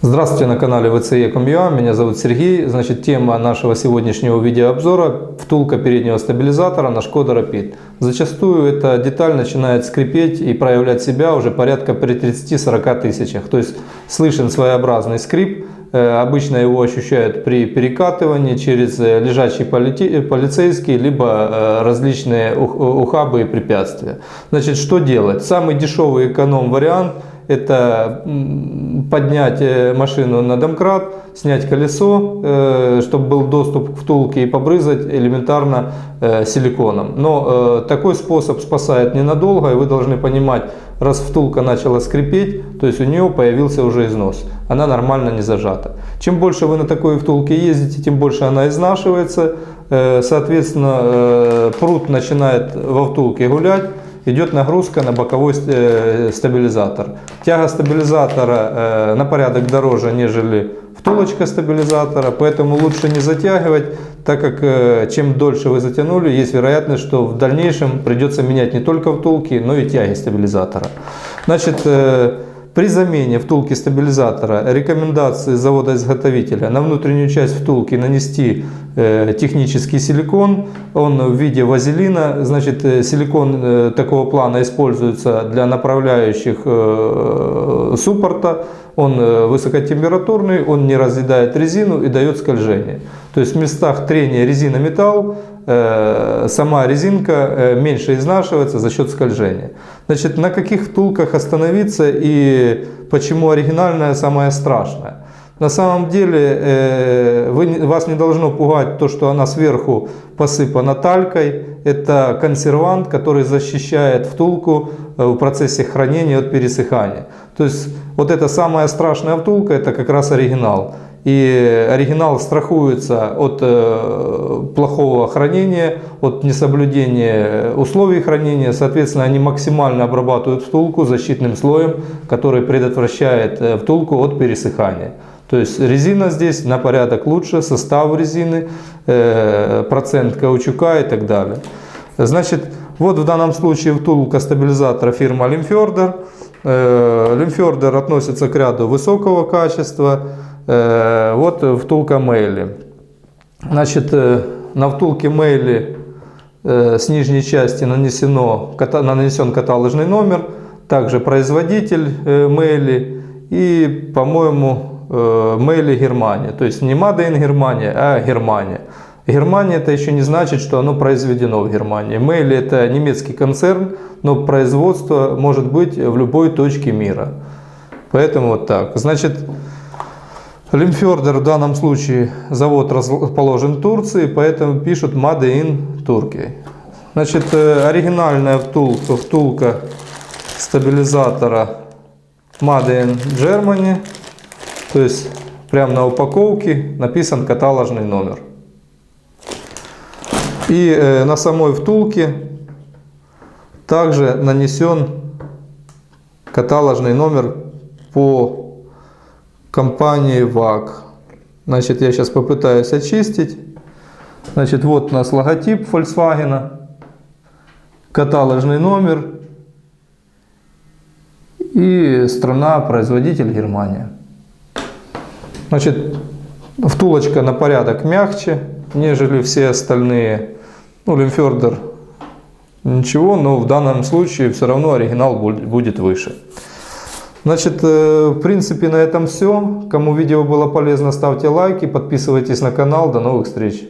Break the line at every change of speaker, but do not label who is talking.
Здравствуйте, на канале VCE.com.ua, меня зовут Сергей. Значит, тема нашего сегодняшнего видеообзора – втулка переднего стабилизатора на Skoda Rapid. Зачастую эта деталь начинает скрипеть и проявлять себя уже порядка при 30-40 тысячах. То есть слышен своеобразный скрип, обычно его ощущают при перекатывании через лежачий полицейский, либо различные ухабы и препятствия. Значит, что делать? Самый дешевый эконом-вариант – это поднять машину на домкрат, снять колесо, чтобы был доступ к втулке, и побрызгать элементарно силиконом. Но такой способ спасает ненадолго, и вы должны понимать, раз втулка начала скрипеть, то есть у нее появился уже износ, она нормально не зажата. Чем больше вы на такой втулке ездите, тем больше она изнашивается, соответственно прут начинает во втулке гулять. Идет нагрузка на боковой стабилизатор. Тяга стабилизатора на порядок дороже, нежели втулочка стабилизатора, поэтому лучше не затягивать, так как чем дольше вы затянули, есть вероятность, что в дальнейшем придется менять не только втулки, но и тяги стабилизатора. Значит, при замене втулки стабилизатора рекомендации завода-изготовителя на внутреннюю часть втулки нанести технический силикон, он в виде вазелина. Значит, силикон такого плана используется для направляющих суппорта, он высокотемпературный, он не разъедает резину и дает скольжение. То есть в местах трения резина-металл сама резинка меньше изнашивается за счет скольжения. Значит, на каких втулках остановиться и почему оригинальная самая страшная? На самом деле вас не должно пугать то, что она сверху посыпана талькой. Это консервант, который защищает втулку в процессе хранения от пересыхания. То есть вот эта самая страшная втулка, это как раз оригинал. И оригинал страхуется от плохого хранения, от несоблюдения условий хранения. Соответственно, они максимально обрабатывают втулку защитным слоем, который предотвращает втулку от пересыхания. То есть резина здесь на порядок лучше, состав резины, процент каучука и так далее. Значит, вот в данном случае втулка стабилизатора фирмы Limfjorder. Limfjorder относится к ряду высокого качества. Вот втулка Meyle. Значит, на втулке Meyle с нижней части нанесен каталожный номер, также производитель Meyle и, по-моему, Meyle Германия. То есть не Made in Germania, а Германия. Германия — это еще не значит, что оно произведено в Германии. Meyle — это немецкий концерн, но производство может быть в любой точке мира. Поэтому вот так. Значит, Limfjorder в данном случае завод расположен в Турции, поэтому пишут Made in Turkey. Значит, оригинальная втулка стабилизатора Made in Germany, то есть прямо на упаковке написан каталожный номер. И на самой втулке также нанесен каталожный номер по компании VAG. Значит, я сейчас попытаюсь очистить. Значит, вот у нас логотип Volkswagen, каталожный номер и страна-производитель Германия. Значит, втулочка на порядок мягче, нежели все остальные. Ну, Limfjorder ничего, но в данном случае все равно оригинал будет выше. Значит, в принципе, на этом все. Кому видео было полезно, ставьте лайки, подписывайтесь на канал. До новых встреч!